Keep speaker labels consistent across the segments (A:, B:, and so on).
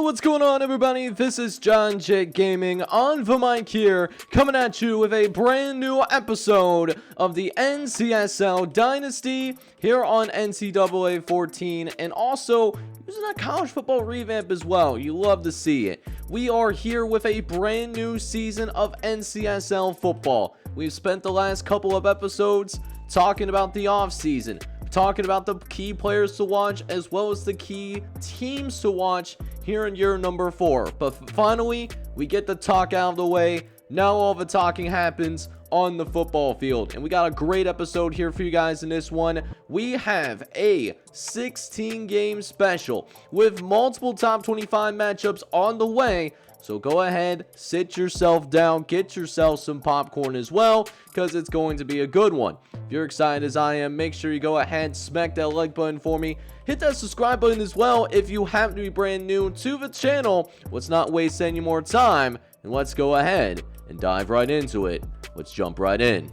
A: What's going on, everybody? This is John J Gaming on the mic here, coming at you with a brand new episode of the NCSL Dynasty here on NCAA 14, and also using a college football revamp as well. You love to see it. We are here with a brand new season of NCSL football. We've spent the last couple of episodes talking about the offseason, talking about the key players to watch as well as the key teams to watch here in year number 4. But finally, we get the talk out of the way. Now all the talking happens on the football field. And we got a great episode here for you guys in this one. We have a 16-game special with multiple top 25 matchups on the way. So go ahead, sit yourself down, get yourself some popcorn as well, because it's going to be a good one. If you're excited as I am, make sure you go ahead, smack that like button for me. Hit that subscribe button as well if you happen to be brand new to the channel. Let's not waste any more time, and let's go ahead and dive right into it. Let's jump right in.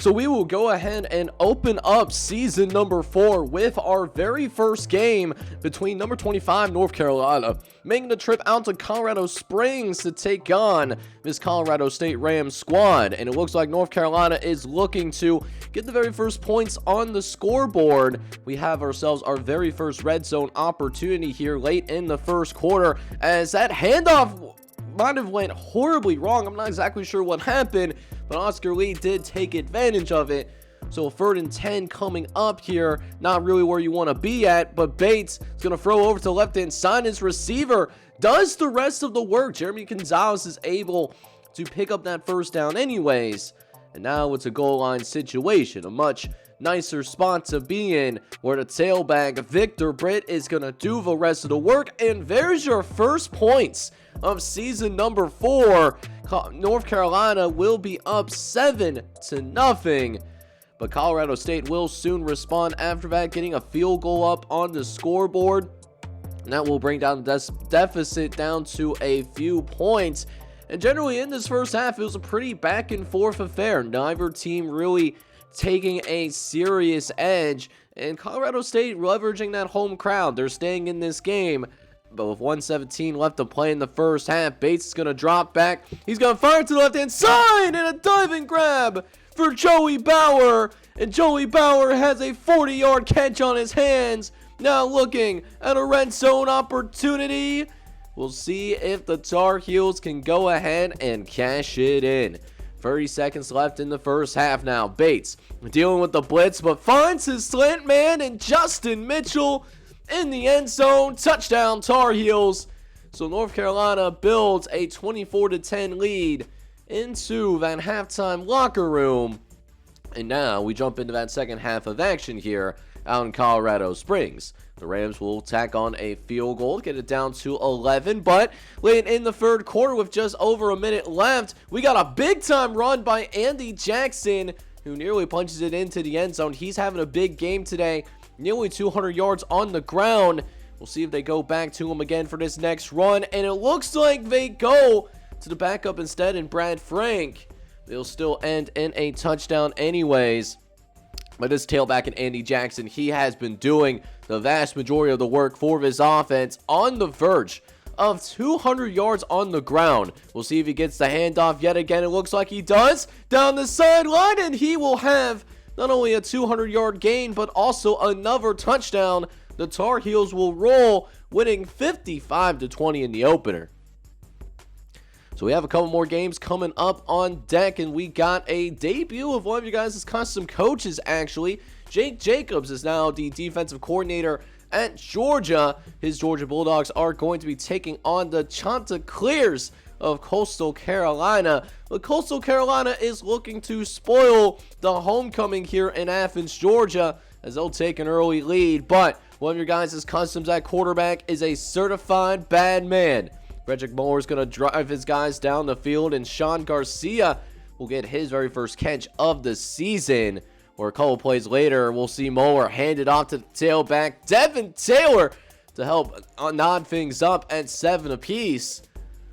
A: So we will go ahead and open up season number 4 with our very first game between number 25 North Carolina making the trip out to Colorado Springs to take on this Colorado State Rams squad. And it looks like North Carolina is looking to get the very first points on the scoreboard. We have ourselves our very first red zone opportunity here late in the first quarter, as that handoff might have went horribly wrong. I'm not exactly sure what happened, but Oscar Lee did take advantage of it. So 3rd and 10 coming up here. Not really where you want to be at, but Bates is going to throw over to the left-hand side. His receiver does the rest of the work. Jeremy Gonzalez is able to pick up that first down anyways. And now it's a goal line situation. A much nicer spot to be in, where the tailback Victor Britt is going to do the rest of the work. And there's your first points of season number 4. North Carolina will be up 7-0, but Colorado State will soon respond after that, getting a field goal up on the scoreboard, and that will bring down the deficit down to a few points. And generally in this first half, it was a pretty back and forth affair. Neither team really taking a serious edge, and Colorado State leveraging that home crowd. They're staying in this game. But with 1:17 left to play in the first half, Bates is going to drop back. He's going to fire to the left-hand side, and a diving grab for Joey Bauer. And Joey Bauer has a 40-yard catch on his hands. Now looking at a red zone opportunity. We'll see if the Tar Heels can go ahead and cash it in. 30 seconds left in the first half now. Bates dealing with the blitz, but finds his slant man and Justin Mitchell in the end zone. Touchdown Tar Heels. So North Carolina builds a 24-10 lead into that halftime locker room. And now we jump into that second half of action here out in Colorado Springs. The Rams will tack on a field goal to get it down to 11. But late in the third quarter, with just over a minute left, we got a big time run by Andy Jackson, who nearly punches it into the end zone. He's having a big game today. Nearly 200 yards on the ground. We'll see if they go back to him again for this next run. And it looks like they go to the backup instead, and Brad Frank. They'll still end in a touchdown anyways. But this tailback and Andy Jackson, he has been doing the vast majority of the work for this offense, on the verge of 200 yards on the ground. We'll see if he gets the handoff yet again. It looks like he does. Down the sideline, and he will have not only a 200-yard gain, but also another touchdown. The Tar Heels will roll, winning 55-20 in the opener. So we have a couple more games coming up on deck, and we got a debut of one of you guys' custom coaches, actually. Jake Jacobs is now the defensive coordinator at Georgia. His Georgia Bulldogs are going to be taking on the Chanticleers of Coastal Carolina. But Coastal Carolina is looking to spoil the homecoming here in Athens, Georgia, as they'll take an early lead. But one of your guys' customs at quarterback is a certified bad man. Frederick Moore is going to drive his guys down the field, and Sean Garcia will get his very first catch of the season. Or a couple plays later, we'll see Moore hand it off to the tailback, Devin Taylor, to help nod things up at 7 apiece.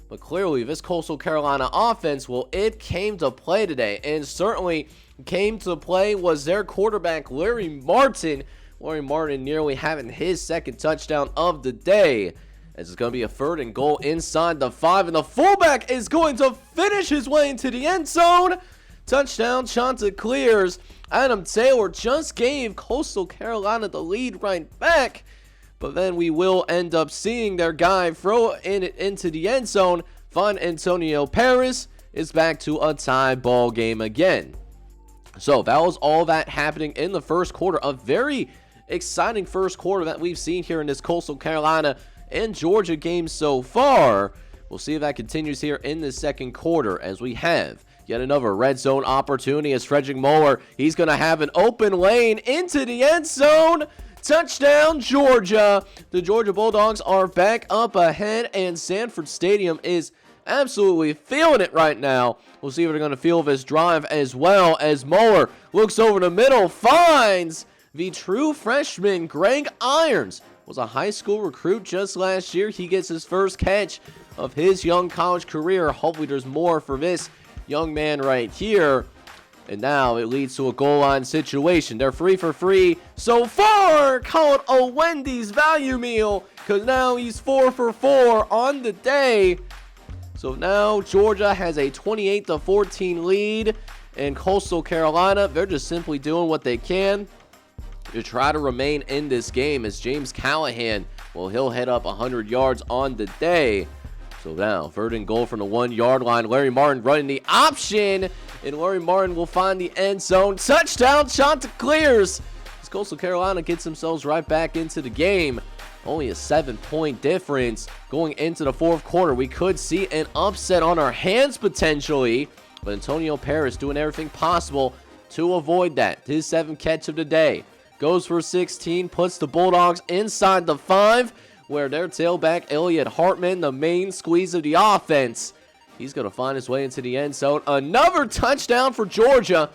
A: But clearly, this Coastal Carolina offense, well, it came to play today. And certainly came to play was their quarterback, Larry Martin, Larry Martin nearly having his second touchdown of the day. As it's going to be a 3rd and goal inside the 5. And the fullback is going to finish his way into the end zone. Touchdown, Chanticleers. Adam Taylor just gave Coastal Carolina the lead right back. But then we will end up seeing their guy throw it into the end zone. Find Antonio Paris is back to a tie ball game again. So that was all that happening in the first quarter. A very exciting first quarter that we've seen here in this Coastal Carolina and Georgia game so far. We'll see if that continues here in the second quarter, as we have yet another red zone opportunity as Frederick Moeller. He's going to have an open lane into the end zone. Touchdown, Georgia. The Georgia Bulldogs are back up ahead, and Sanford Stadium is absolutely feeling it right now. We'll see if they're going to feel this drive as well, as Moeller looks over the middle, finds the true freshman Greg Irons. Was a high school recruit just last year. He gets his first catch of his young college career. Hopefully there's more for this young man right here. And now it leads to a goal line situation. They're 3 for 3 so far. Call it a Wendy's value meal, because now he's 4 for 4 on the day. So now Georgia has a 28-14 lead. And Coastal Carolina, they're just simply doing what they can to try to remain in this game, as James Callahan, well, he'll head up 100 yards on the day. So now, 3rd and goal from the 1-yard line. Larry Martin running the option, and Larry Martin will find the end zone. Touchdown, Chanticleers. As Coastal Carolina gets themselves right back into the game. Only a 7-point difference going into the fourth quarter. We could see an upset on our hands potentially, but Antonio Paris doing everything possible to avoid that. His 7th catch of the day. Goes for 16, puts the Bulldogs inside the 5, where their tailback, Elliott Hartman, the main squeeze of the offense, he's going to find his way into the end zone. Another touchdown for Georgia.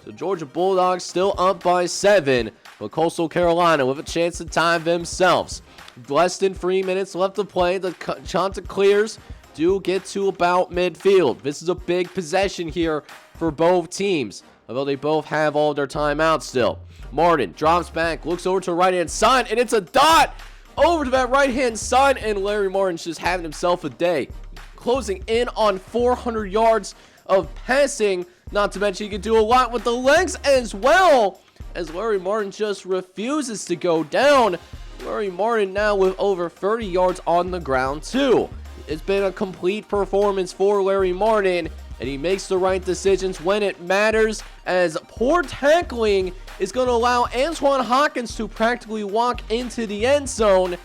A: So Georgia Bulldogs still up by 7, but Coastal Carolina with a chance to tie themselves. Less than 3 minutes left to play. The Chanticleers do get to about midfield. This is a big possession here for both teams, although they both have all their timeouts still. Martin drops back, looks over to the right-hand side, and it's a dot over to that right-hand side, and Larry Martin's just having himself a day. Closing in on 400 yards of passing, not to mention he can do a lot with the legs as well, as Larry Martin just refuses to go down. Larry Martin now with over 30 yards on the ground too. It's been a complete performance for Larry Martin, and he makes the right decisions when it matters, as poor tackling is going to allow Antoine Hawkins to practically walk into the end zone.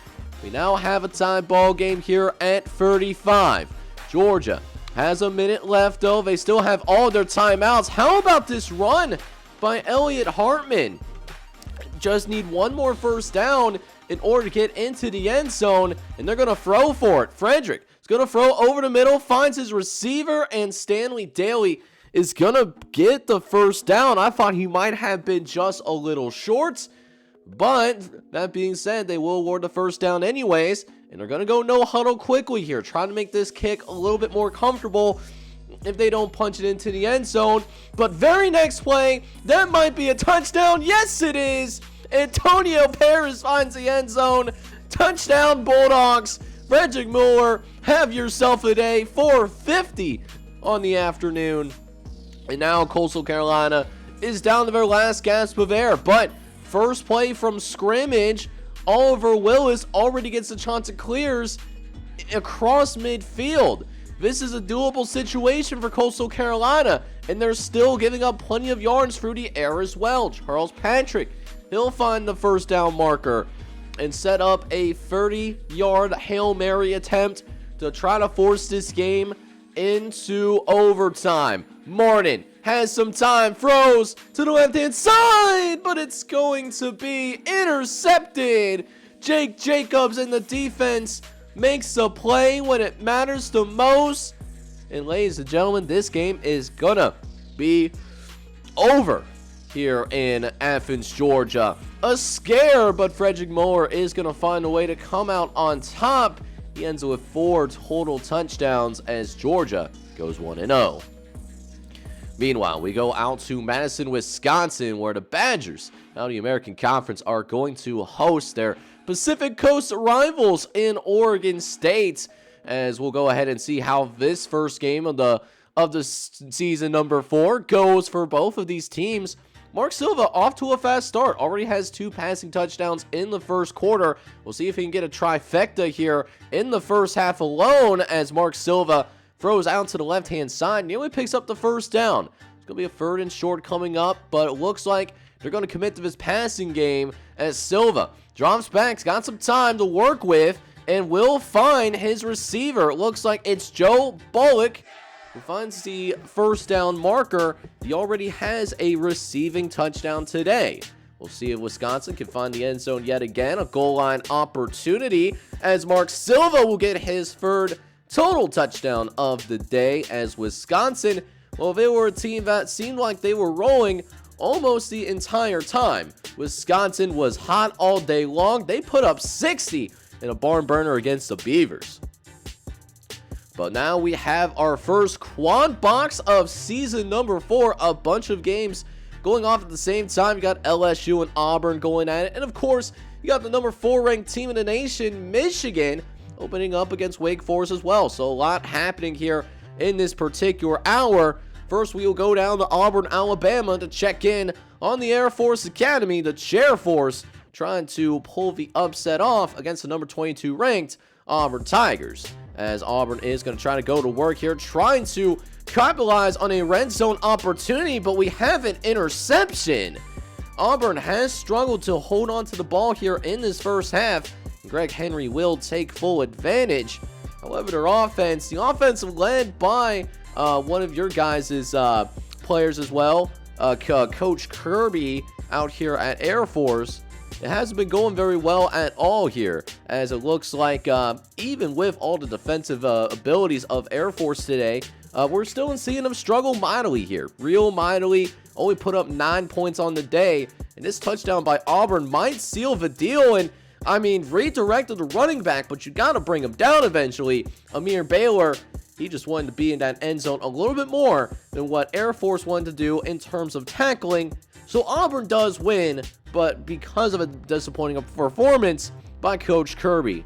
A: We now have a tie ball game here at 35. Georgia has a minute left, though. They still have all their timeouts. How about this run by Elliott Hartman? Just need one more first down in order to get into the end zone, and they're going to throw for it. Frederick is going to throw over the middle, finds his receiver, and Stanley Daly is going to get the first down. I thought he might have been just a little short, but that being said, they will award the first down anyways, and they're going to go no huddle quickly here, trying to make this kick a little bit more comfortable if they don't punch it into the end zone. But very next play, that might be a touchdown. Yes, it is. Antonio Paris finds the end zone. Touchdown, Bulldogs. Frederick Moeller, have yourself a day. 4:50 on the afternoon. And now Coastal Carolina is down to their last gasp of air. But first play from scrimmage, Oliver Willis already gets the Chanticleers across midfield. This is a doable situation for Coastal Carolina, and they're still giving up plenty of yards through the air as well. Charles Patrick, he'll find the first down marker and set up a 30-yard Hail Mary attempt to try to force this game into overtime. Martin has some time, throws to the left-hand side, but it's going to be intercepted. Jake Jacobs in the defense makes a play when it matters the most. And ladies and gentlemen, this game is gonna be over here in Athens, Georgia. A scare, but Frederick Moeller is gonna find a way to come out on top. He ends with 4 total touchdowns as Georgia goes 1-0. Meanwhile, we go out to Madison, Wisconsin, where the Badgers out of the American Conference are going to host their Pacific Coast rivals in Oregon State, as we'll go ahead and see how this first game of the season number 4 goes for both of these teams. Mark Silva off to a fast start, already has 2 passing touchdowns in the first quarter. We'll see if he can get a trifecta here in the first half alone, as Mark Silva throws out to the left-hand side, nearly picks up the first down. It's going to be a 3rd and short coming up, but it looks like they're going to commit to this passing game as Silva drops back, got some time to work with, and will find his receiver. It looks like it's Joe Bullock who finds the first down marker. He already has a receiving touchdown today. We'll see if Wisconsin can find the end zone yet again. A goal line opportunity as Mark Silva will get his 3rd total touchdown of the day, as Wisconsin, well, they were a team that seemed like they were rolling almost the entire time. Wisconsin was hot all day long. They put up 60 in a barn burner against the Beavers. But now we have our first quad box of season number 4. A bunch of games going off at the same time. You got LSU and Auburn going at it. And of course, you got the number 4 ranked team in the nation, Michigan, opening up against Wake Forest as well. So a lot happening here in this particular hour. First, we will go down to Auburn, Alabama to check in on the Air Force Academy, the Chair Force, trying to pull the upset off against the number 22 ranked Auburn Tigers, as Auburn is going to try to go to work here, trying to capitalize on a red zone opportunity, but we have an interception. Auburn has struggled to hold on to the ball here in this first half. Greg Henry will take full advantage. However, the offense led by one of your guys' players as well, Coach Kirby out here at Air Force. It hasn't been going very well at all here, as it looks like even with all the defensive abilities of Air Force today, we're still seeing them struggle mightily here. Real mightily, only put up 9 points on the day, and this touchdown by Auburn might seal the deal. And I mean, redirected the running back, but you got to bring him down eventually. Amir Baylor, he just wanted to be in that end zone a little bit more than what Air Force wanted to do in terms of tackling. So Auburn does win, but because of a disappointing performance by Coach Kirby.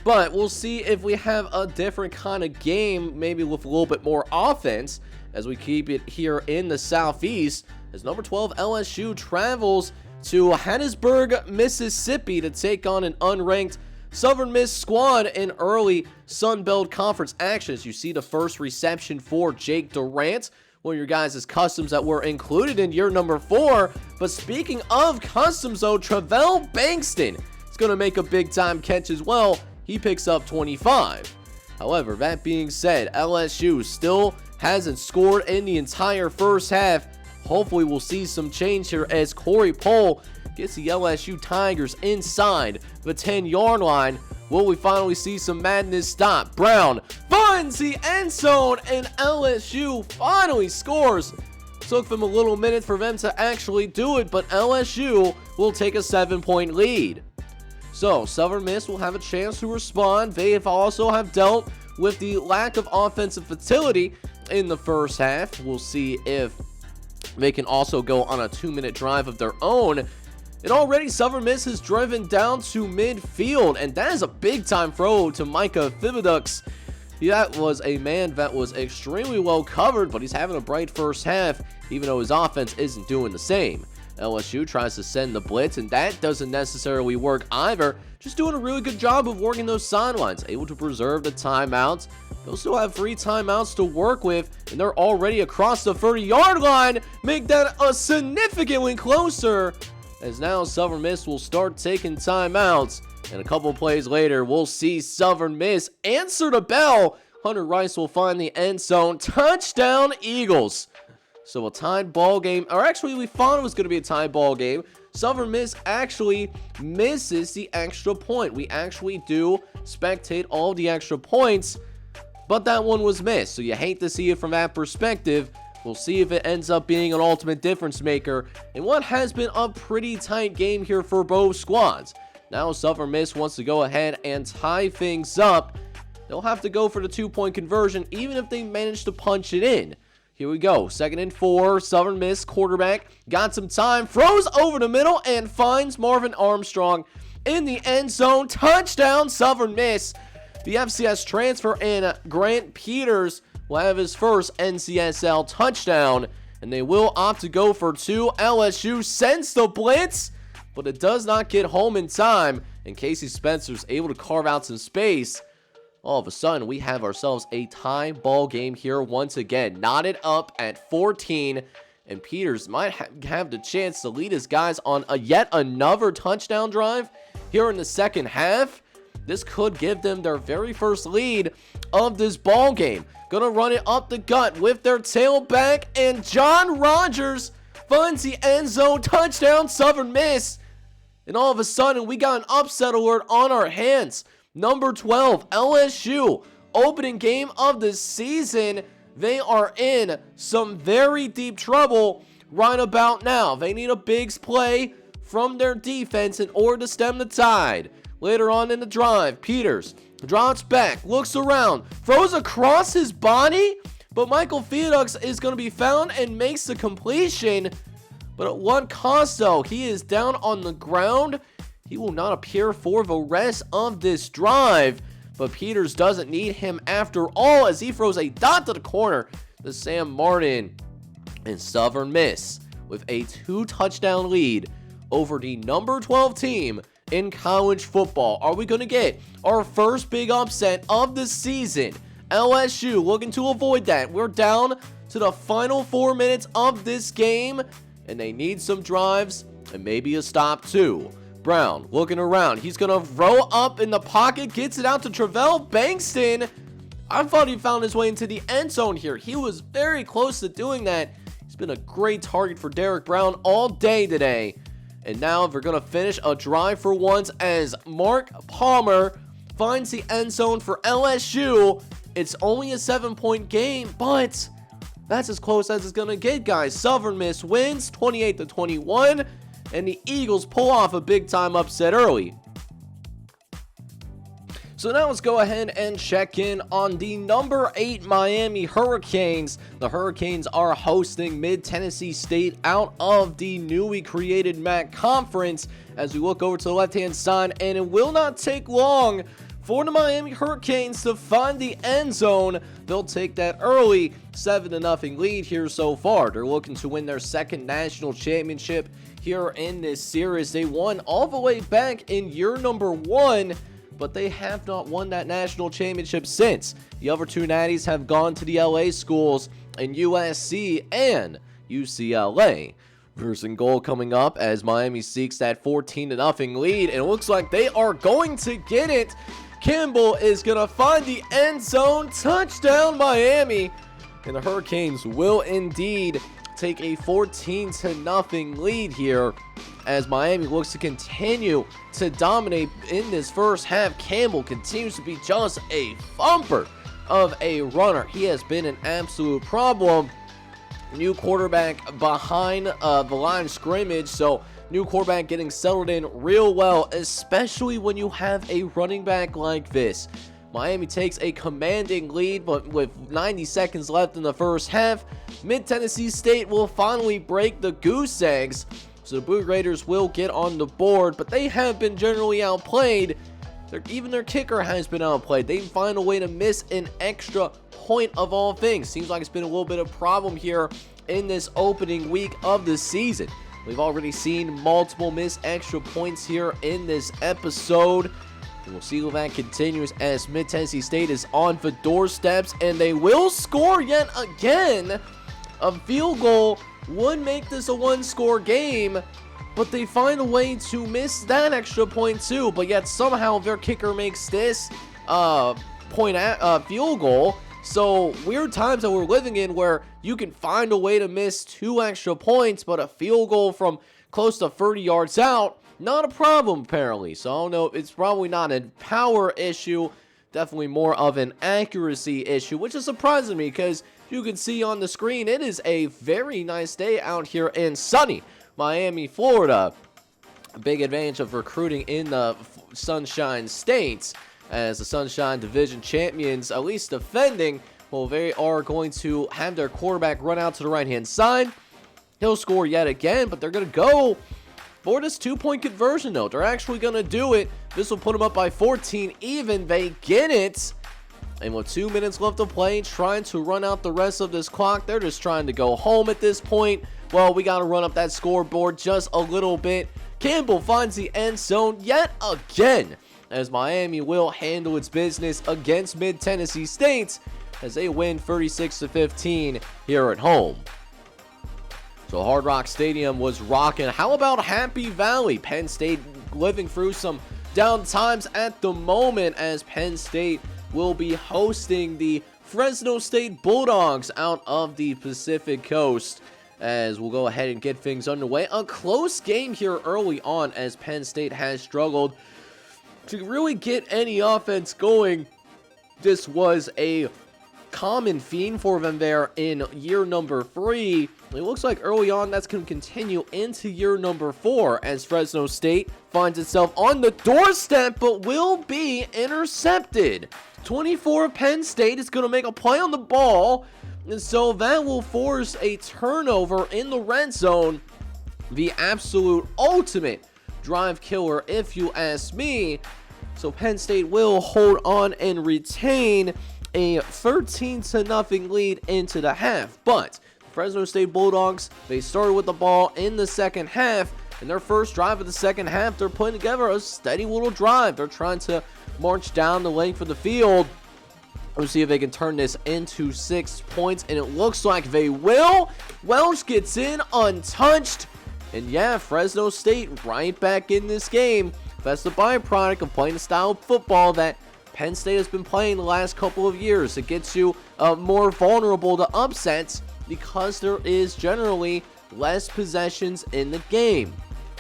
A: But we'll see if we have a different kind of game, maybe with a little bit more offense, as we keep it here in the Southeast, as number 12 LSU travels to Hattiesburg, Mississippi to take on an unranked Southern Miss squad in early Sun Belt Conference action. As you see the first reception for Jake Durant, one of your guys' customs that were included in year number 4. But speaking of customs though, Travell Bankston is going to make a big time catch as well. He picks up 25. However, that being said, LSU still hasn't scored in the entire first half. Hopefully we'll see some change here as Corey Pohl gets the LSU Tigers inside the 10-yard line. Will we finally see some madness stop? Brown finds the end zone and LSU finally scores. Took them a little minute for them to actually do it, but LSU will take a 7-point lead. So Southern Miss will have a chance to respond. They have also have dealt with the lack of offensive fertility in the first half. We'll see if they can also go on a 2-minute drive of their own. And already Southern Miss has driven down to midfield, and that is a big-time throw to Micah Thibodeaux. That was a man that was extremely well covered, but he's having a bright first half, even though his offense isn't doing the same. LSU tries to send the blitz, and that doesn't necessarily work either. Just doing a really good job of working those sidelines, able to preserve the timeouts. They'll still have 3 timeouts to work with, and they're already across the 30-yard line. Make that a significantly closer, as now Southern Miss will start taking timeouts. And a couple plays later, we'll see Southern Miss answer the bell. Hunter Rice will find the end zone. Touchdown, Eagles. So a tied ball game, or actually we thought it was going to be a tied ball game. Southern Miss actually misses the extra point. We actually do spectate all the extra points, but that one was missed. So you hate to see it from that perspective. We'll see if it ends up being an ultimate difference maker in what has been a pretty tight game here for both squads. Now Southern Miss wants to go ahead and tie things up. They'll have to go for the 2-point conversion even if they manage to punch it in. Here we go. 2nd and 4. Southern Miss quarterback got some time. Throws over the middle and finds Marvin Armstrong in the end zone. Touchdown, Southern Miss. The FCS transfer in Grant Peters will have his first NCSL touchdown. And they will opt to go for 2. LSU sends the blitz, but it does not get home in time. And Casey Spencer's able to carve out some space. All of a sudden, we have ourselves a tie ball game here once again. Knotted up at 14. And Peters might have the chance to lead his guys on yet another touchdown drive here in the second half. This could give them their very first lead of this ball game. Gonna run it up the gut with their tailback. And John Rogers finds the end zone. Touchdown, Southern Miss. And all of a sudden, we got an upset alert on our hands. Number 12, LSU, opening game of the season. They are in some very deep trouble right about now. They need a big play from their defense in order to stem the tide. Later on in the drive, Peters drops back, looks around, throws across his body, but Michael Felix is going to be found and makes the completion. But at what cost, though? He is down on the ground. He will not appear for the rest of this drive. But Peters doesn't need him after all, as he throws a dot to the corner to Sam Martin. And Southern Miss with a 2-touchdown lead over the number 12 team in college football. Are we going to get our first big upset of the season? LSU looking to avoid that. We're down to the final 4 minutes of this game, and they need some drives and maybe a stop too. Brown looking around. He's going to roll up in the pocket, gets it out to Travell Bankston. I thought he found his way into the end zone here. He was very close to doing that. He's been a great target for Derek Brown all day today. And now they're going to finish a drive for once as Mark Palmer finds the end zone for LSU. It's only a 7-point game, but that's as close as it's going to get, guys. Southern Miss wins 28-21, and the Eagles pull off a big-time upset early. So now let's go ahead and check in on the number 8 Miami Hurricanes. The Hurricanes are hosting Mid-Tennessee State out of the newly created MAC Conference. As we look over to the left-hand side, and it will not take long for the Miami Hurricanes to find the end zone. They'll take that early 7-0 lead here so far. They're looking to win their second national championship here in this series. They won all the way back in year number 1. But they have not won that national championship since. The other 2 natties have gone to the LA schools in USC and UCLA. First and goal coming up as Miami seeks that 14-0 lead. And it looks like they are going to get it. Kimball is going to find the end zone. Touchdown, Miami. And the Hurricanes will indeed take a 14-0 lead here as Miami looks to continue to dominate in this first half. Campbell continues to be just a thumper of a runner. He has been an absolute problem. New quarterback behind the line of scrimmage, so new quarterback getting settled in real well, especially when you have a running back like this. Miami takes a commanding lead, but with 90 seconds left in the first half, Mid-Tennessee State will finally break the goose eggs. So the Blue Raiders will get on the board, but they have been generally outplayed. Even their kicker has been outplayed. They find a way to miss an extra point of all things. Seems like it's been a little bit of a problem here in this opening week of the season. We've already seen multiple missed extra points here in this episode. And we'll see if that continues as Mid-Tennessee State is on the doorsteps, and they will score yet again. A field goal would make this a 1-score game, but they find a way to miss that extra point too. But yet somehow their kicker makes this field goal. So weird times that we're living in where you can find a way to miss 2 extra points, but a field goal from close to 30 yards out, not a problem apparently. So I don't know, it's probably not a power issue, definitely more of an accuracy issue, which is surprising me because you can see on the screen it is a very nice day out here in sunny Miami, Florida. A big advantage of recruiting in the Sunshine States, as the Sunshine Division champions, at least defending, Well, they are going to have their quarterback run out to the right-hand side. He'll score yet again, but they're going to go for this 2-point conversion, though. They're actually going to do it. This will put them up by 14 even. They get it. And with 2 minutes left to play, trying to run out the rest of this clock. They're just trying to go home at this point. Well, we got to run up that scoreboard just a little bit. Campbell finds the end zone yet again, as Miami will handle its business against Mid-Tennessee State as they win 36-15 here at home. So Hard Rock Stadium was rocking. How about Happy Valley? Penn State living through some down times at the moment, as Penn State will be hosting the Fresno State Bulldogs out of the Pacific Coast. As we'll go ahead and get things underway. A close game here early on, as Penn State has struggled to really get any offense going. This was a common theme for them there in year number 3. It looks like early on that's going to continue into year number 4, as Fresno State finds itself on the doorstep but will be intercepted. 24 Penn State is going to make a play on the ball, and so that will force a turnover in the red zone. The absolute ultimate drive killer, if you ask me. So Penn State will hold on and retain a 13-0 lead into the half. But the Fresno State Bulldogs, they started with the ball in the second half. In their first drive of the second half, they're putting together a steady little drive. They're trying to march down the length of the field. Let's see if they can turn this into 6 points, and it looks like they will. Welch gets in untouched. And yeah, Fresno State right back in this game. That's the byproduct of playing the style of football that Penn State has been playing the last couple of years. It gets you more vulnerable to upsets because there is generally less possessions in the game.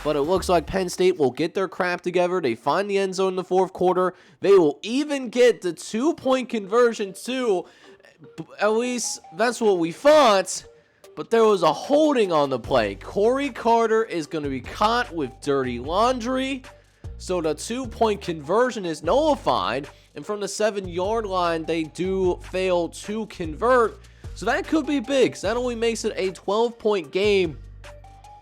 A: But it looks like Penn State will get their crap together. They find the end zone in the fourth quarter. They will even get the 2-point conversion too. At least that's what we thought. But there was a holding on the play. Corey Carter is going to be caught with dirty laundry. So the 2-point conversion is nullified. And from the 7-yard line, they do fail to convert. So that could be big. So that only makes it a 12-point game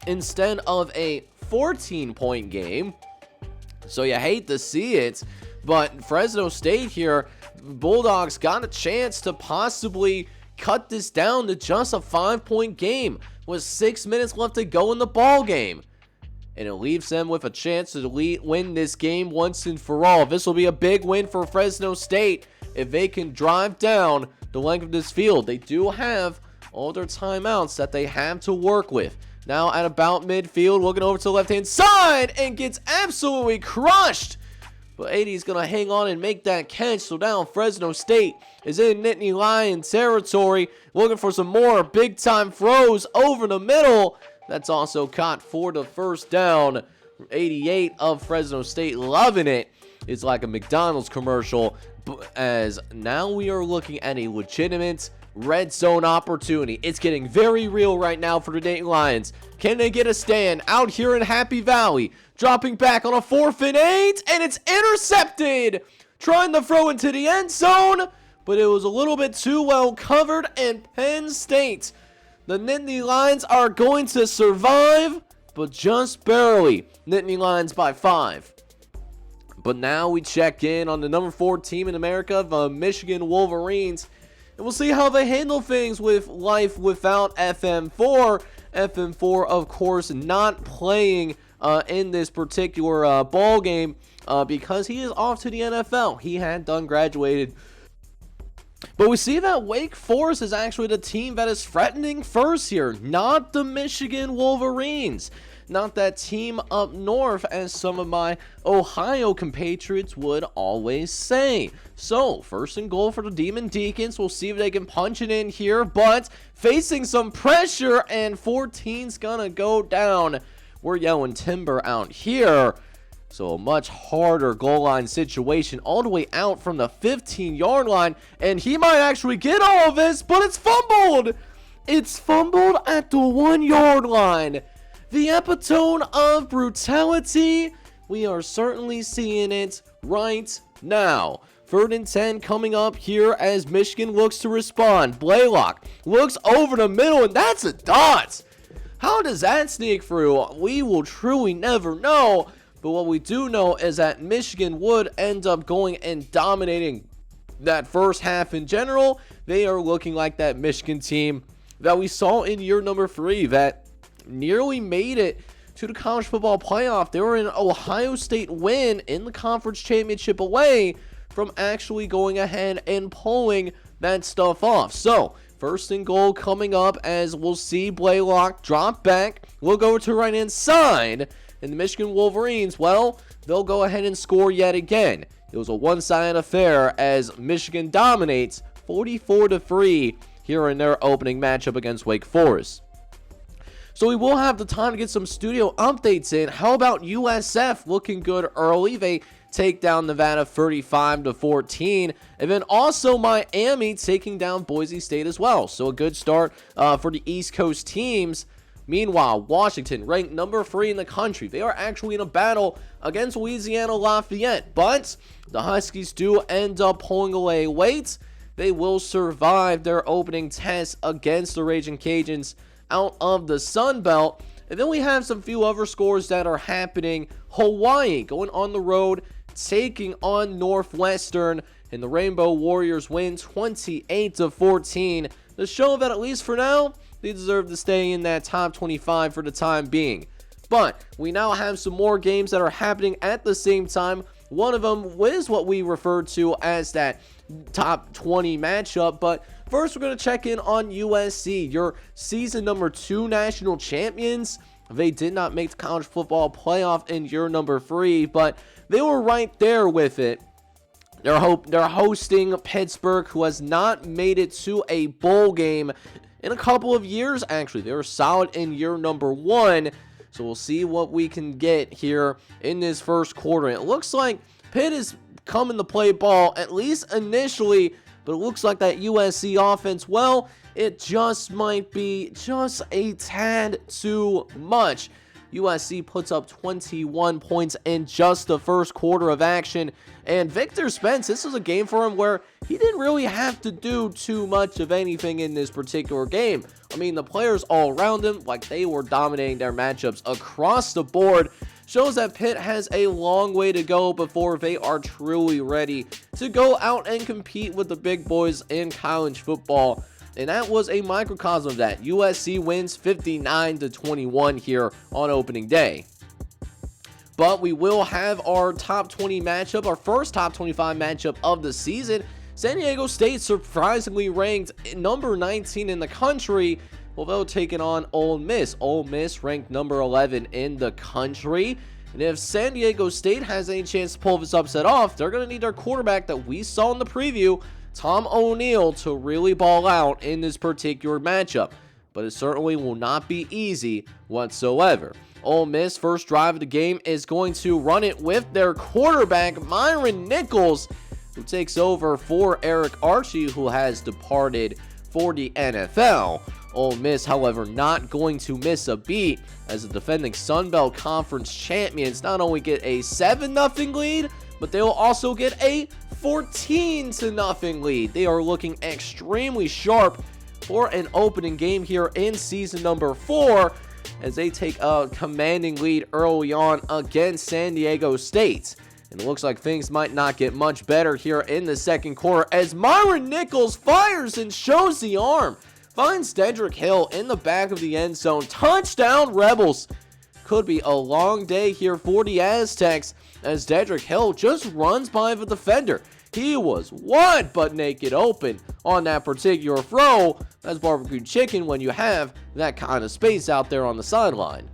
A: instead of a 14-point game. So you hate to see it, but Fresno State here, Bulldogs got a chance to possibly cut this down to just a 5-point game with 6 minutes left to go in the ball game. And it leaves them with a chance to win this game once and for all. This will be a big win for Fresno State if they can drive down the length of this field. They do have all their timeouts that they have to work with. Now at about midfield, looking over to the left-hand side, and gets absolutely crushed. But 80 is going to hang on and make that catch. So now Fresno State is in Nittany Lion territory, looking for some more big-time throws over the middle. That's also caught for the first down. 88 of Fresno State, loving it. It's like a McDonald's commercial, as now we are looking at a legitimate red zone opportunity. It's getting very real right now for the Nittany Lions. Can they get a stand out here in Happy Valley? Dropping back on a 4th and 8, and it's intercepted. Trying to throw into the end zone, but it was a little bit too well covered, and Penn State, the Nittany Lions, are going to survive, but just barely. Nittany Lions by 5. But now we check in on the number 4 team in America, the Michigan Wolverines. And we'll see how they handle things with life without FM4. FM4, of course, not playing in this particular ball game because he is off to the NFL. He had done graduated. But we see that Wake Forest is actually the team that is threatening first here, not the Michigan Wolverines. Not that team up north, as some of my Ohio compatriots would always say. So, first and goal for the Demon Deacons. We'll see if they can punch it in here, but facing some pressure, and 14's gonna go down. We're yelling timber out here. So, a much harder goal line situation all the way out from the 15-yard line, and he might actually get all of this, but it's fumbled. It's fumbled at the 1-yard line. The epitome of brutality. We are certainly seeing it right now. 3rd and 10 coming up here as Michigan looks to respond. Blaylock looks over the middle, and that's a dot. How does that sneak through? We will truly never know. But what we do know is that Michigan would end up going and dominating that first half in general. They are looking like that Michigan team that we saw in year number 3 that nearly made it to the college football playoff. They were an Ohio State win in the conference championship away from actually going ahead and pulling that stuff off. So 1st and goal coming up as we'll see Blaylock drop back. We'll go to right hand side, and the Michigan Wolverines, well, they'll go ahead and score yet again. It was a one-sided affair as Michigan dominates 44-3 here in their opening matchup against Wake Forest. So we will have the time to get some studio updates in. How about USF looking good early? They take down Nevada 35-14. And then also Miami taking down Boise State as well. So a good start for the East Coast teams. Meanwhile, Washington, ranked number 3 in the country. They are actually in a battle against Louisiana Lafayette. But the Huskies do end up pulling away weight. They will survive their opening test against the Raging Cajuns out of the Sun Belt. And then we have some few other scores that are happening. Hawaii going on the road, taking on Northwestern, and the Rainbow Warriors win 28-14 to show that at least for now, they deserve to stay in that top 25 for the time being. But we now have some more games that are happening at the same time. One of them is what we refer to as that top 20 matchup. But first, we're going to check in on USC, your season number 2 national champions. They did not make the college football playoff in year number 3, but they were right there with it. They're hosting Pittsburgh, who has not made it to a bowl game in a couple of years. Actually, they were solid in year number 1. So we'll see what we can get here in this first quarter. It looks like Pitt is coming to play ball, at least initially, but it looks like that USC offense, well, it just might be just a tad too much. USC puts up 21 points in just the first quarter of action. And Victor Spence, this was a game for him where he didn't really have to do too much of anything in this particular game. I mean, the players all around him, like they were dominating their matchups across the board. Shows that Pitt has a long way to go before they are truly ready to go out and compete with the big boys in college football. And that was a microcosm of that. USC wins 59-21 here on opening day. But we will have our top 20 matchup, our first top 25 matchup of the season. San Diego State surprisingly ranked number 19 in the country, although taking on Ole Miss. Ole Miss ranked number 11 in the country. And if San Diego State has any chance to pull this upset off, they're going to need their quarterback that we saw in the preview, Tom O'Neal, to really ball out in this particular matchup. But it certainly will not be easy whatsoever. Ole Miss, first drive of the game, is going to run it with their quarterback, Myron Nichols, who takes over for Eric Archie, who has departed for the NFL. Ole Miss, however, not going to miss a beat as the defending Sun Belt Conference champions not only get a 7-0 lead, but they will also get a 14-0 lead. They are looking extremely sharp for an opening game here in season number 4 as they take a commanding lead early on against San Diego State. And it looks like things might not get much better here in the second quarter as Myron Nichols fires and shows the arm. Finds Dedrick Hill in the back of the end zone. Touchdown, Rebels. Could be a long day here for the Aztecs as Dedrick Hill just runs by the defender. He was wide but naked open on that particular throw. That's barbecue chicken when you have that kind of space out there on the sideline.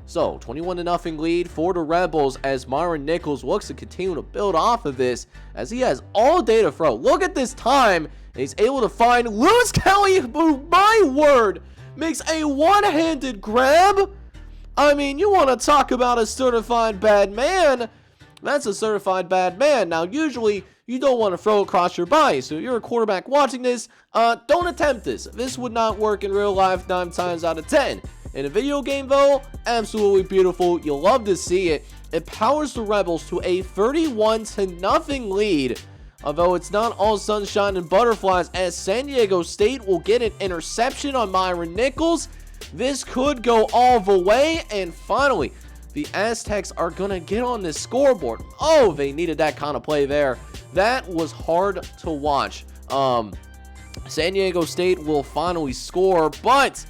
A: So, 21-0 lead for the Rebels as Myron Nichols looks to continue to build off of this as he has all day to throw. Look at this time. He's able to find Lewis Kelly, who, my word, makes a one-handed grab. I mean, you want to talk about a certified bad man. That's a certified bad man. Now, usually, you don't want to throw across your body. So, if you're a quarterback watching this, don't attempt this. This would not work in real life 9 times out of 10. In a video game, though, absolutely beautiful. You'll love to see it It powers the Rebels to a 31-0 lead. Although it's not all sunshine and butterflies, as San Diego State will get an interception on Myron Nichols. This could go all the way, and finally, the Aztecs are going to get on this scoreboard. Oh, they needed that kind of play there. That was hard to watch. San Diego State will finally score, but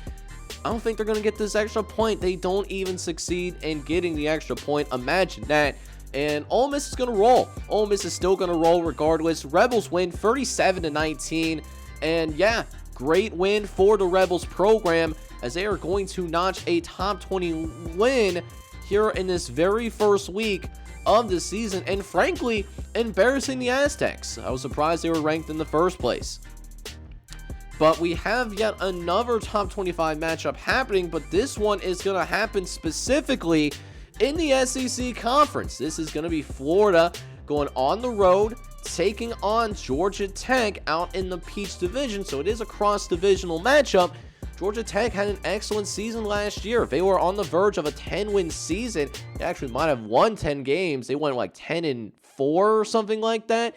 A: I don't think they're going to get this extra point. They don't even succeed in getting the extra point. Imagine that. And Ole Miss is going to roll. Ole Miss is still going to roll regardless. Rebels win 37-19. And yeah, great win for the Rebels program, as they are going to notch a top 20 win here in this very first week of the season. And frankly, embarrassing the Aztecs. I was surprised they were ranked in the first place. But we have yet another top 25 matchup happening, but this one is going to happen specifically in the SEC Conference. This is going to be Florida going on the road, taking on Georgia Tech out in the Peach Division, so it is a cross-divisional matchup. Georgia Tech had an excellent season last year. They were on the verge of a 10-win season. They actually might have won 10 games. They went like 10-4 or something like that.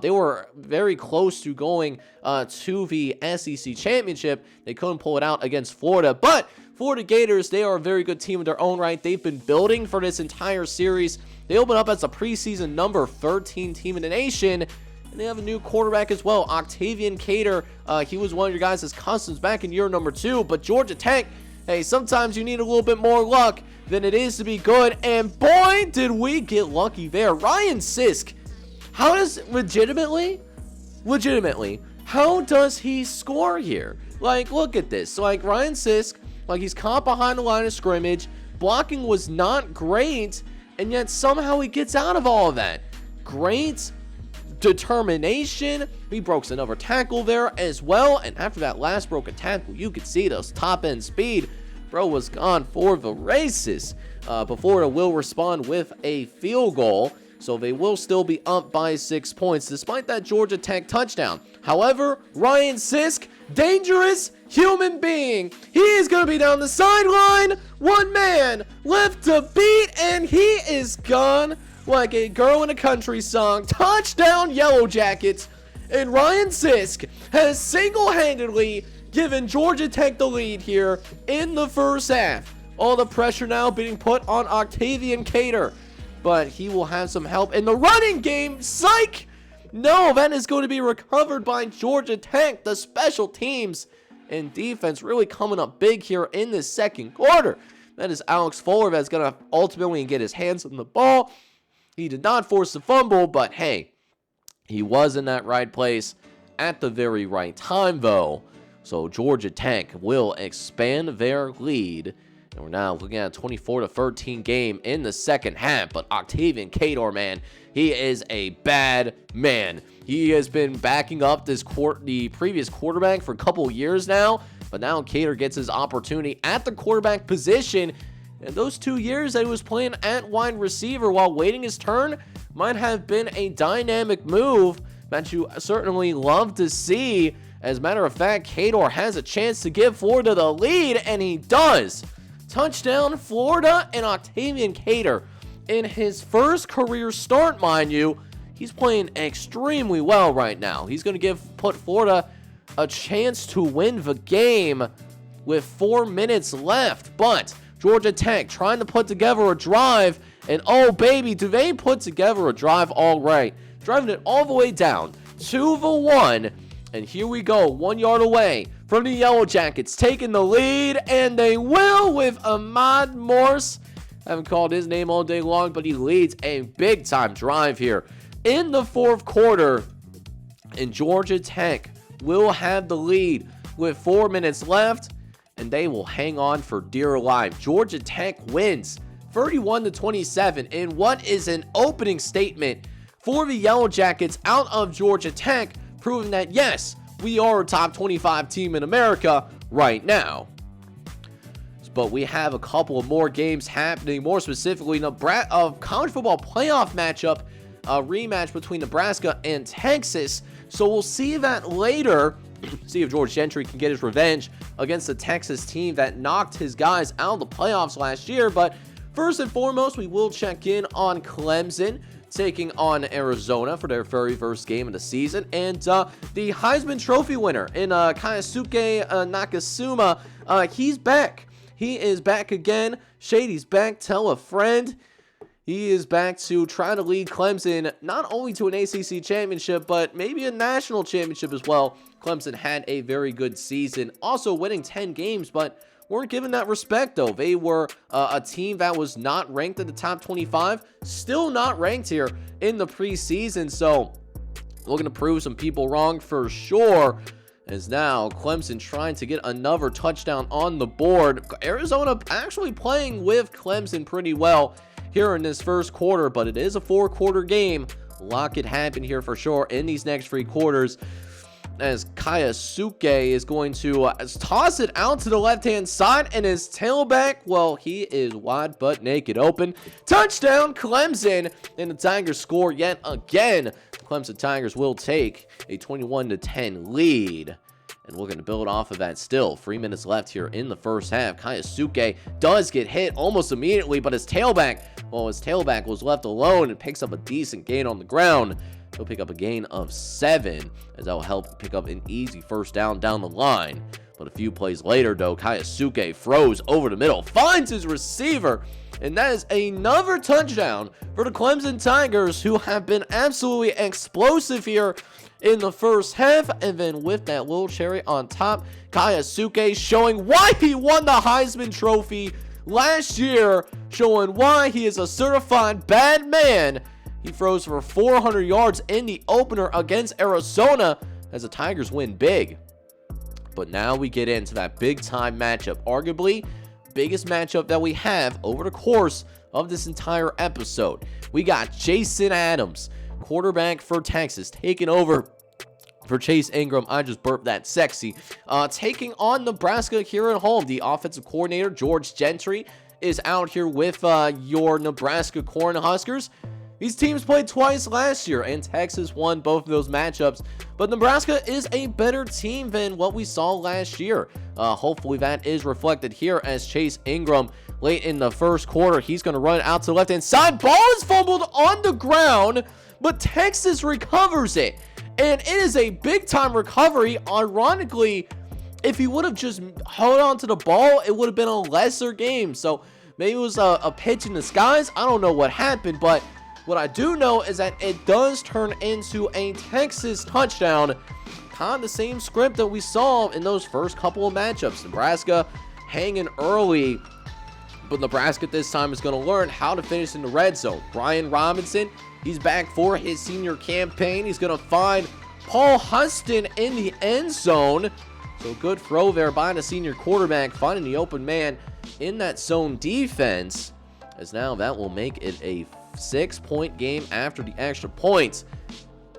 A: They were very close to going to the SEC Championship. They couldn't pull it out against Florida, but Florida Gators, they are a very good team in their own right. They've been building for this entire series. They open up as a preseason number 13 team in the nation, and they have a new quarterback as well, Octavian Cater. He was one of your guys' customs back in year number 2, but Georgia Tech, hey, sometimes you need a little bit more luck than it is to be good, and boy, did we get lucky there. Ryan Sisk, how does, legitimately, how does he score here? Like, look at this. So, like, Ryan Sisk, like, he's caught behind the line of scrimmage. Blocking was not great, and yet somehow he gets out of all of that. Great determination. He broke another tackle there as well, and after that last broken tackle, you could see those top-end speed. Bro was gone for the races. Florida will respond with a field goal, so they will still be up by 6 points despite that Georgia Tech touchdown. However, Ryan Sisk, dangerous human being. He is going to be down the sideline. One man left to beat, and he is gone like a girl in a country song. Touchdown, Yellow Jackets. And Ryan Sisk has single-handedly given Georgia Tech the lead here in the first half. All the pressure now being put on Octavian Cater, but he will have some help in the running game. Psych! No, that is going to be recovered by Georgia Tech. The special teams and defense really coming up big here in the second quarter. That is Alex Fuller that's going to ultimately get his hands on the ball. He did not force the fumble, but hey, he was in that right place at the very right time, though. So Georgia Tech will expand their lead. And we're now looking at a 24-13 game in the second half. But Octavian Cater, man, he is a bad man. He has been backing up the previous quarterback for a couple years now. But now Cater gets his opportunity at the quarterback position. And those 2 years that he was playing at wide receiver while waiting his turn might have been a dynamic move that you certainly love to see. As a matter of fact, Cater has a chance to give Florida the lead, and he does. Touchdown, Florida, and Octavian Cater in his first career start, mind you. He's playing extremely well right now. He's going to put Florida a chance to win the game with 4 minutes left. But Georgia Tech trying to put together a drive, and oh baby, do they put together a drive all right. Driving it all the way down to the 1, and here we go, 1 yard away from the Yellow Jackets, taking the lead, and they will with Ahmad Morse. I haven't called his name all day long, but he leads a big-time drive here in the fourth quarter, and Georgia Tech will have the lead with 4 minutes left, and they will hang on for dear life. Georgia Tech wins 31-27 in what is an opening statement for the Yellow Jackets out of Georgia Tech, proving that, yes, we are a top 25 team in America right now. But we have a couple of more games happening, more specifically a college football playoff matchup, a rematch between Nebraska and Texas. So we'll see that later. See if George Gentry can get his revenge against the Texas team that knocked his guys out of the playoffs last year. But First and foremost, we will check in on Clemson taking on Arizona for their very first game of the season. And the Heisman Trophy winner in Keisuke Nakasuma, he's back. He is back again. Shady's back. Tell a friend. He is back to try to lead Clemson not only to an ACC championship, but maybe a national championship as well. Clemson had a very good season, also winning 10 games, but weren't given that respect, though. They were a team that was not ranked in the top 25, still not ranked here in the preseason, so looking to prove some people wrong for sure. As now Clemson trying to get another touchdown on the board. Arizona actually playing with Clemson pretty well here in this first quarter, but it is a 4-quarter game. A lot could happen here for sure in these next 3 quarters, as Keisuke is going to toss it out to the left-hand side, and his tailback, well, he is wide butt naked open. Touchdown Clemson, and the Tigers score yet again. The Clemson Tigers will take a 21-10 lead. And we're going to build off of that still. 3 minutes left here in the first half. Keisuke does get hit almost immediately, but his tailback was left alone and picks up a decent gain on the ground. He'll pick up a gain of 7, as that will help pick up an easy first down the line. But a few plays later, though, Keisuke throws over the middle, finds his receiver, and that is another touchdown for the Clemson Tigers, who have been absolutely explosive here in the first half. And then with that little cherry on top, Keisuke showing why he won the Heisman Trophy last year, showing why he is a certified bad man. He throws for 400 yards in the opener against Arizona as the Tigers win big. But now we get into that big-time matchup, arguably biggest matchup that we have over the course of this entire episode. We got Jason Adams, quarterback for Texas, taking over for Chase Ingram. I just burped that sexy. Taking on Nebraska here at home. The offensive coordinator, George Gentry, is out here with your Nebraska Cornhuskers. These teams played twice last year, and Texas won both of those matchups. But Nebraska is a better team than what we saw last year. Hopefully that is reflected here as Chase Ingram, late in the first quarter, he's going to run out to the left-hand side. Ball is fumbled on the ground, but Texas recovers it. And it is a big-time recovery. Ironically, if he would have just held on to the ball, it would have been a lesser game. So maybe it was a pitch in disguise. I don't know what happened, but what I do know is that it does turn into a Texas touchdown. Kind of the same script that we saw in those first couple of matchups. Nebraska hanging early, but Nebraska this time is going to learn how to finish in the red zone. Brian Robinson, he's back for his senior campaign. He's going to find Paul Huston in the end zone. So good throw there by the senior quarterback, finding the open man in that zone defense. As now that will make it a 6-point game after the extra points.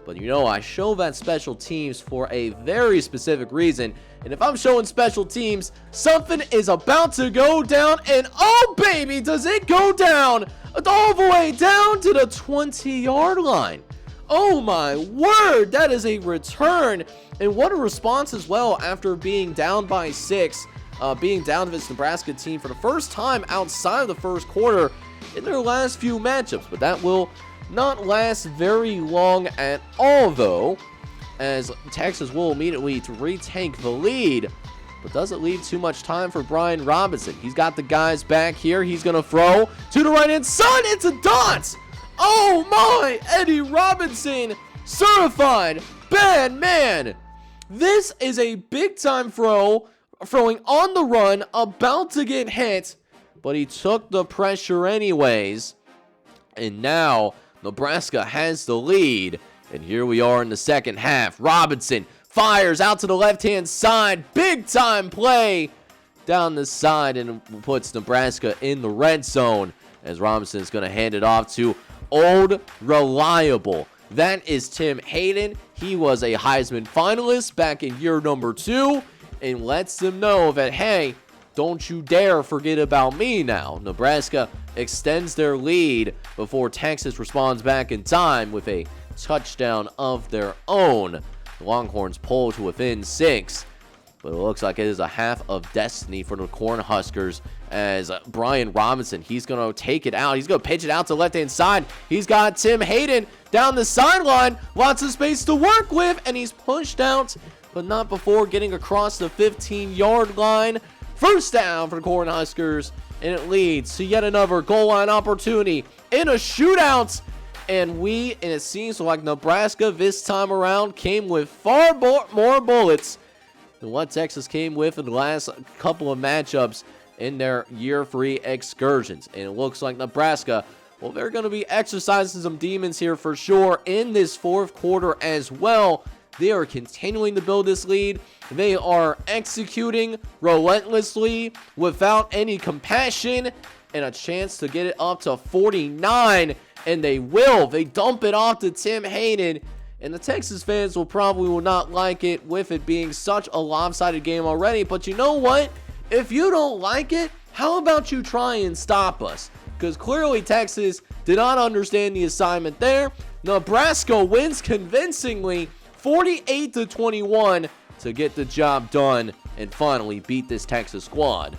A: But you know, I show that special teams for a very specific reason. And if I'm showing special teams, something is about to go down. And oh baby, does it go down all the way down to the 20-yard line. Oh my word, that is a return. And what a response as well after being down by 6. Being down to this Nebraska team for the first time outside of the first quarter in their last few matchups. But that will not last very long at all, though, as Texas will immediately to retake the lead. But doesn't leave too much time for Brian Robinson. He's got the guys back here. He's going to throw to the right-hand side. It's a dot. Oh, my. Eddie Robinson, certified bad man. This is a big-time throw, throwing on the run, about to get hit, but he took the pressure anyways. And now Nebraska has the lead. And here we are in the second half. Robinson fires out to the left-hand side. Big-time play down the side and puts Nebraska in the red zone as Robinson is going to hand it off to Old Reliable. That is Tim Hayden. He was a Heisman finalist back in year number 2 and lets them know that, hey, don't you dare forget about me now. Nebraska extends their lead before Texas responds back in time with a touchdown of their own. The Longhorns pull to within 6. But it looks like it is a half of destiny for the Cornhuskers as Brian Robinson, he's going to take it out. He's going to pitch it out to the left-hand side. He's got Tim Hayden down the sideline. Lots of space to work with, and he's pushed out, but not before getting across the 15-yard line. First down for the Cornhuskers, and it leads to yet another goal line opportunity in a shootout. And it seems like Nebraska this time around came with far more bullets than what Texas came with in the last couple of matchups in their year 3 excursions. And it looks like Nebraska, well, they're going to be exercising some demons here for sure in this fourth quarter as well. They are continuing to build this lead. They are executing relentlessly without any compassion, and a chance to get it up to 49. And they will. They dump it off to Tim Hayden. And the Texas fans will not like it, with it being such a lopsided game already. But you know what? If you don't like it, how about you try and stop us? Because clearly Texas did not understand the assignment there. Nebraska wins convincingly, 48-21, to get the job done and finally beat this Texas squad.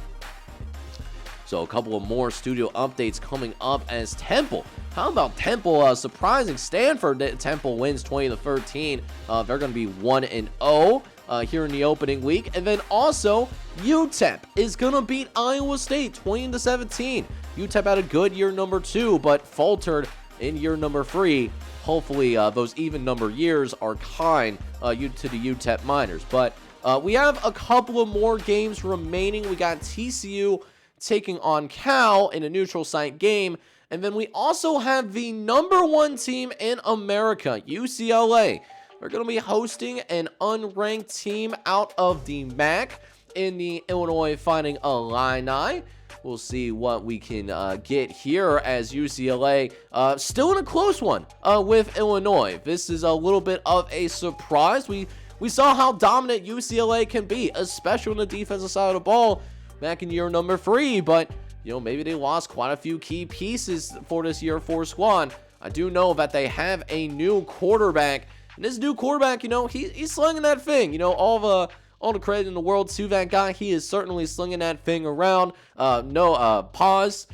A: So a couple of more studio updates coming up as Temple. How about Temple surprising Stanford? Temple wins 20-13. They're going to be 1-0 here in the opening week. And then also UTEP is going to beat Iowa State 20-17. UTEP had a good year number 2, but faltered in year number 3. Hopefully those even number years are kind to the UTEP Miners. But we have a couple of more games remaining. We got TCU taking on Cal in a neutral site game. And then we also have the number 1 team in America, UCLA. They're going to be hosting an unranked team out of the MAC in the Illinois Fighting Illini. We'll see what we can get here as UCLA still in a close one with Illinois. This is a little bit of a surprise. We saw how dominant UCLA can be, especially on the defensive side of the ball back in year number 3, but maybe they lost quite a few key pieces for this year 4 squad. I do know that they have a new quarterback, and this new quarterback, he's slinging that thing. All the credit in the world to that guy. He is certainly slinging that thing around. No pause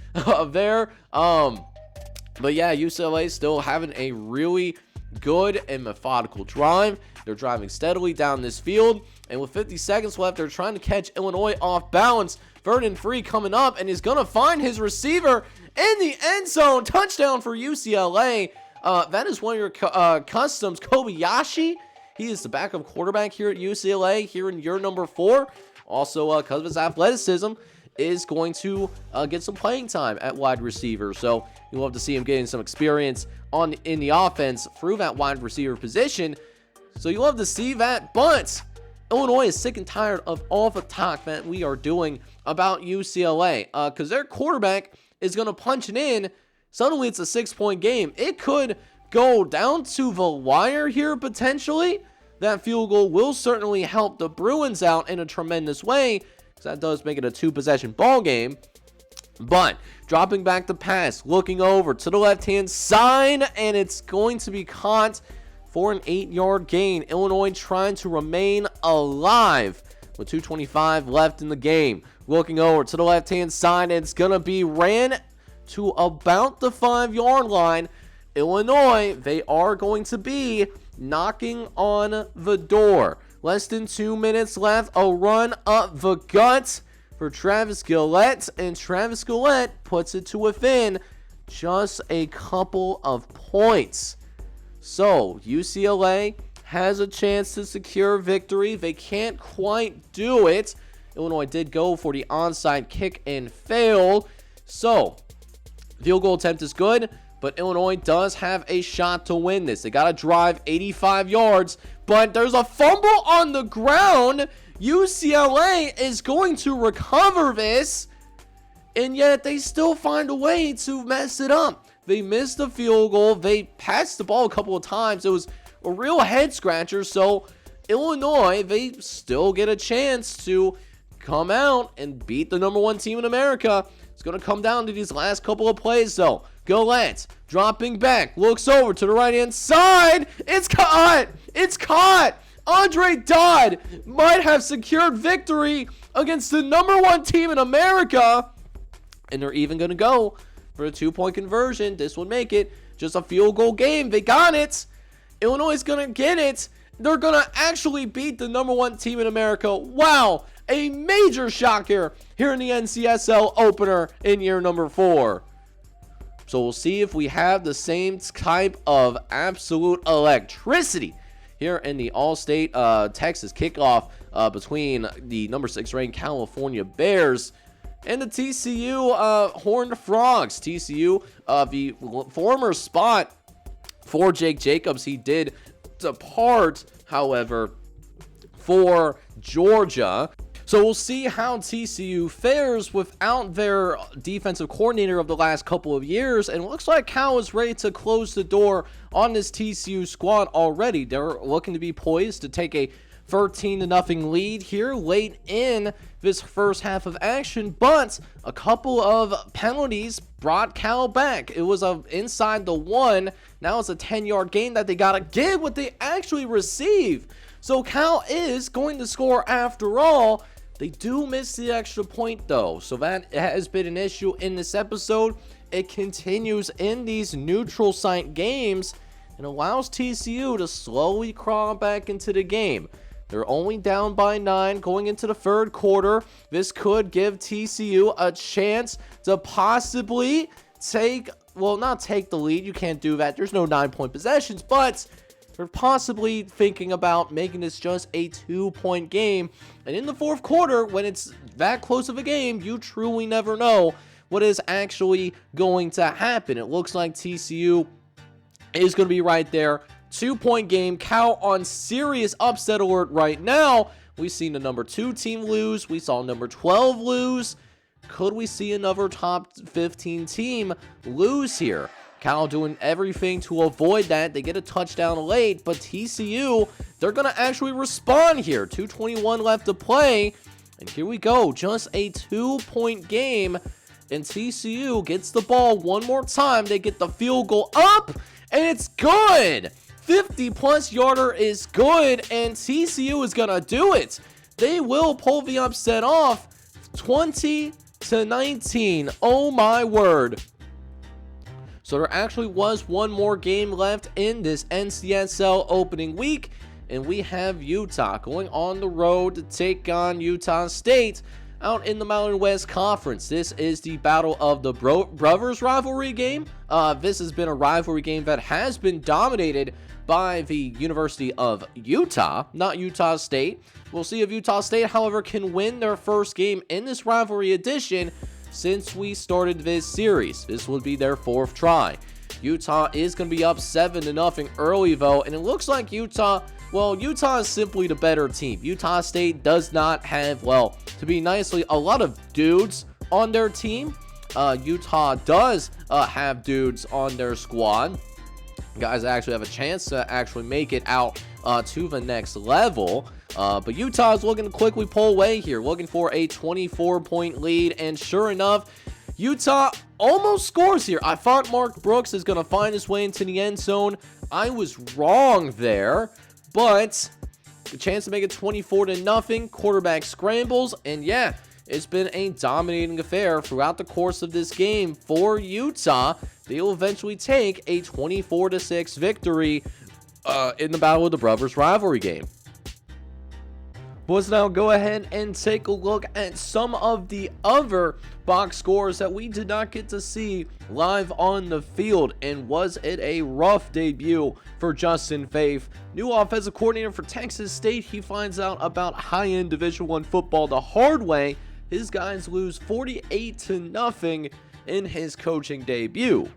A: there. But yeah, UCLA still having a really good and methodical drive. They're driving steadily down this field, and with 50 seconds left, they're trying to catch Illinois off balance. 3rd and 3 coming up, and he's going to find his receiver in the end zone. Touchdown for UCLA. That is one of your customs, Kobayashi. He is the backup quarterback here at UCLA here in year number 4. Also, because of his athleticism, is going to get some playing time at wide receiver. So you'll have to see him getting some experience in the offense through that wide receiver position. So you'll have to see that, but Illinois is sick and tired of all the talk that we are doing about UCLA because their quarterback is going to punch it in. Suddenly it's a 6-point game. It could go down to the wire here potentially. That field goal will certainly help the Bruins out in a tremendous way because that does make it a 2-possession ball game. But dropping back the pass, looking over to the left-hand side, and it's going to be caught for an 8-yard gain. Illinois trying to remain alive with 2:25 left in the game. Looking over to the left-hand side, and it's going to be ran to about the 5-yard line. Illinois, they are going to be knocking on the door. Less than 2 minutes left. A run up the gut for Travis Gillette, and Travis Gillette puts it to within just a couple of points. So UCLA has a chance to secure victory. They can't quite do it. Illinois did go for the onside kick and failed. So field goal attempt is good, but Illinois does have a shot to win this. They got to drive 85 yards, but there's a fumble on the ground. UCLA is going to recover this, and yet they still find a way to mess it up. They missed the field goal. They passed the ball a couple of times. It was a real head scratcher. So Illinois, they still get a chance to come out and beat the number 1 team in America. It's going to come down to these last couple of plays, though. Gillette dropping back, looks over to the right-hand side. It's caught. It's caught. Andre Dodd might have secured victory against the #1 team in America. And they're even going to go for a 2-point conversion. This would make it just a field goal game. They got it. Illinois is going to get it. They're going to actually beat the #1 team in America. Wow. A major shock here in the NCSL opener in year number 4. So we'll see if we have the same type of absolute electricity here in the All-State Texas kickoff between the #6 ranked California Bears and the TCU Horned Frogs. TCU, the former spot for Jake Jacobs. He did depart, however, for Georgia. So we'll see how TCU fares without their defensive coordinator of the last couple of years. And it looks like Cal is ready to close the door on this TCU squad already. They're looking to be poised to take a 13-0 lead here late in this first half of action, but a couple of penalties brought Cal back. It was inside the 1. Now it's a 10-yard gain that they gotta get what they actually receive. So Cal is going to score after all. They do miss the extra point though, so that has been an issue in this episode. It continues in these neutral site games and allows TCU to slowly crawl back into the game. They're only down by 9 going into the third quarter. This could give TCU a chance to possibly not take the lead. You can't do that. There's no 9-point possessions, but they're possibly thinking about making this just a 2-point game. And in the fourth quarter, when it's that close of a game, you truly never know what is actually going to happen. It looks like TCU is going to be right there. 2-point game. Cal on serious upset alert right now. We've seen the #2 team lose. We saw number 12 lose. Could we see another top 15 team lose here? Cal doing everything to avoid that. They get a touchdown late, but TCU, they're going to actually respond here. 2:21 left to play, and here we go. Just a 2-point game, and TCU gets the ball one more time. They get the field goal up, and it's good. 50-plus yarder is good, and TCU is going to do it. They will pull the upset off. 20-19. Oh, my word. So there actually was one more game left in this NCSL opening week, and we have Utah going on the road to take on Utah State out in the Mountain West Conference. This is the Battle of the Brothers rivalry game. This has been a rivalry game that has been dominated by the University of Utah, not Utah State. We'll see if Utah State, however, can win their first game in this rivalry edition since we started this series. This will be their 4th try. Utah is going to be up 7-0 early though, and it looks like Utah is simply the better team. Utah State does not have, to be nicely, a lot of dudes on their team. Utah does have dudes on their squad. Guys actually have a chance to actually make it out to the next level. But Utah is looking to quickly pull away here, looking for a 24-point lead, and sure enough, Utah almost scores here. I thought Mark Brooks is going to find his way into the end zone. I was wrong there, but the chance to make it 24-0, quarterback scrambles, and yeah, it's been a dominating affair throughout the course of this game for Utah. They will eventually take a 24-6 victory in the Battle of the Brothers rivalry game. But let's now go ahead and take a look at some of the other box scores that we did not get to see live on the field. And was it a rough debut for Justin Faith, new offensive coordinator for Texas State? He finds out about high-end Division I football the hard way. His guys lose 48-0 in his coaching debut.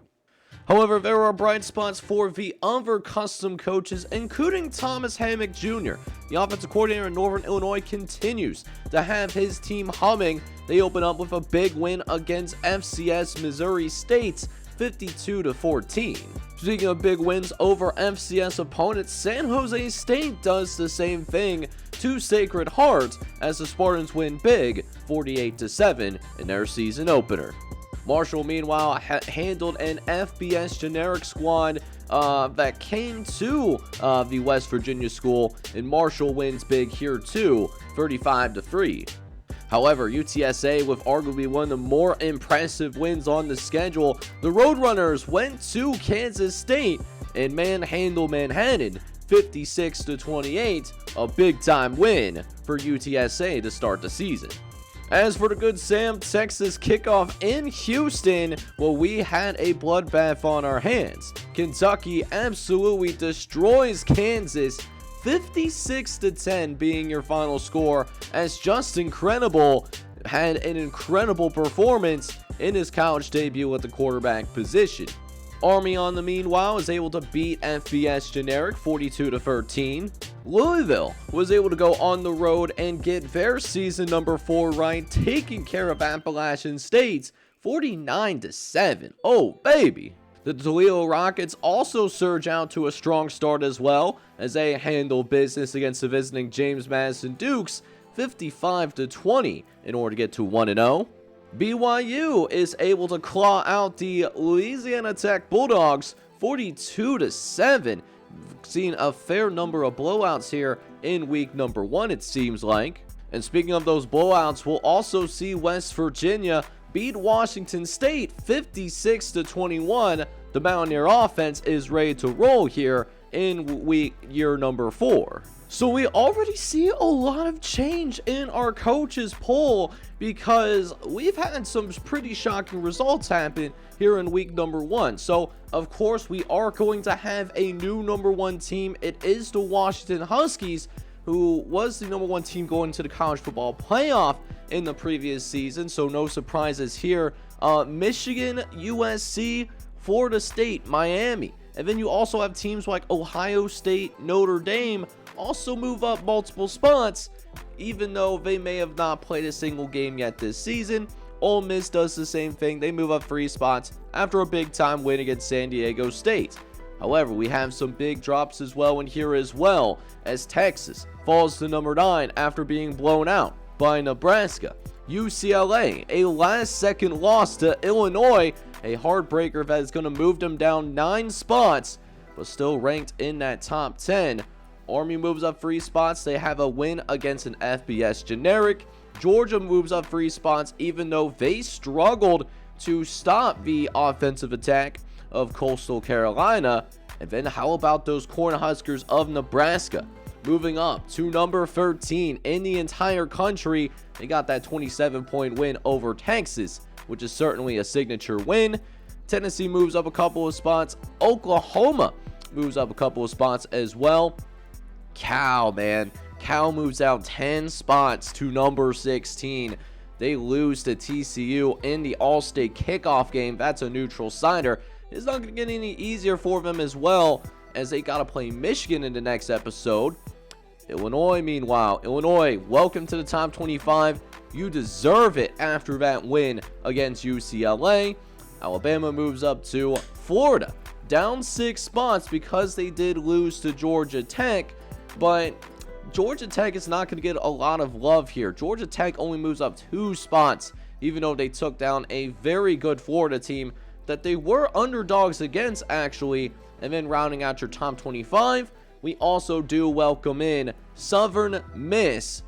A: However, there are bright spots for the other custom coaches, including Thomas Hammock Jr. The offensive coordinator in Northern Illinois continues to have his team humming. They open up with a big win against FCS Missouri State, 52-14. Speaking of big wins over FCS opponents, San Jose State does the same thing to Sacred Heart as the Spartans win big, 48-7 in their season opener. Marshall, meanwhile, handled an FBS generic squad that came to the West Virginia school, and Marshall wins big here too, 35-3. However, UTSA, with arguably one of the more impressive wins on the schedule, the Roadrunners went to Kansas State and manhandled Manhattan 56-28, a big-time win for UTSA to start the season. As for the Good Sam Texas kickoff in Houston, well, we had a bloodbath on our hands. Kentucky absolutely destroys Kansas, 56-10 being your final score, as Justin Credible had an incredible performance in his college debut at the quarterback position. Army, on the meanwhile, is able to beat FBS Generic 42-13. Louisville was able to go on the road and get their season number 4 right, taking care of Appalachian State 49-7. Oh, baby. The Toledo Rockets also surge out to a strong start as well, as they handle business against the visiting James Madison Dukes 55-20 in order to get to 1-0. BYU is able to claw out the Louisiana Tech Bulldogs 42-7. Seen a fair number of blowouts here in week number 1, it seems like. And speaking of those blowouts, we'll also see West Virginia beat Washington State 56-21. The Mountaineer offense is ready to roll here in year number 4. So we already see a lot of change in our coaches poll, because we've had some pretty shocking results happen here in week number 1. So of course we are going to have a new number 1 team. It is the Washington Huskies, who was the number 1 team going to the college football playoff in the previous season. So no surprises here. Michigan, USC, Florida State, Miami. And then you also have teams like Ohio State, Notre Dame also move up multiple spots, even though they may have not played a single game yet this season. Ole Miss does the same thing. They move up 3 spots after a big time win against San Diego State. However, we have some big drops as well in here as well, as Texas falls to number 9 after being blown out by Nebraska. UCLA, a last-second loss to Illinois, a heartbreaker that is going to move them down 9 spots, but still ranked in that top 10. Army moves up 3 spots. They have a win against an FBS Generic. Georgia moves up 3 spots, even though they struggled to stop the offensive attack of Coastal Carolina. And then how about those Cornhuskers of Nebraska moving up to number 13 in the entire country? They got that 27-point win over Texas, which is certainly a signature win. Tennessee moves up a couple of spots. Oklahoma moves up a couple of spots as well. Cal moves out 10 spots to number 16. They lose to TCU in the All-State kickoff game. That's a neutral sider. It's not going to get any easier for them as well, as they got to play Michigan in the next episode. Illinois, meanwhile, welcome to the top 25. You deserve it after that win against UCLA. Alabama moves up to Florida, down 6 spots because they did lose to Georgia Tech. But Georgia Tech is not going to get a lot of love here. Georgia Tech only moves up 2 spots, even though they took down a very good Florida team that they were underdogs against, actually. And then rounding out your top 25, we also do welcome in Southern Miss,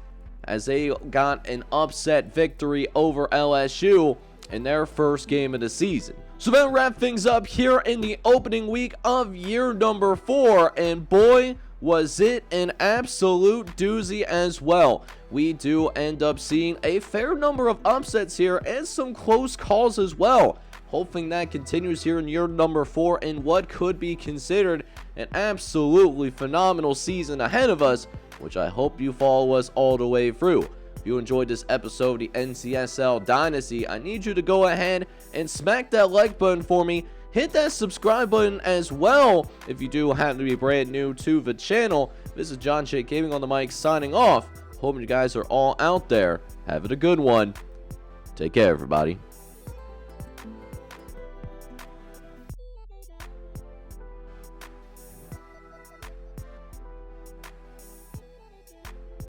A: as they got an upset victory over LSU in their first game of the season. So that wraps things up here in the opening week of year number 4, and boy, was it an absolute doozy as well. We do end up seeing a fair number of upsets here and some close calls as well. Hoping that continues here in year number 4 in what could be considered an absolutely phenomenal season ahead of us, which I hope you follow us all the way through. If you enjoyed this episode of the NCSL Dynasty, I need you to go ahead and smack that like button for me. Hit that subscribe button as well if you do happen to be brand new to the channel. This is John Shea Gaming on the mic signing off. Hoping you guys are all out there having a good one. Take care, everybody.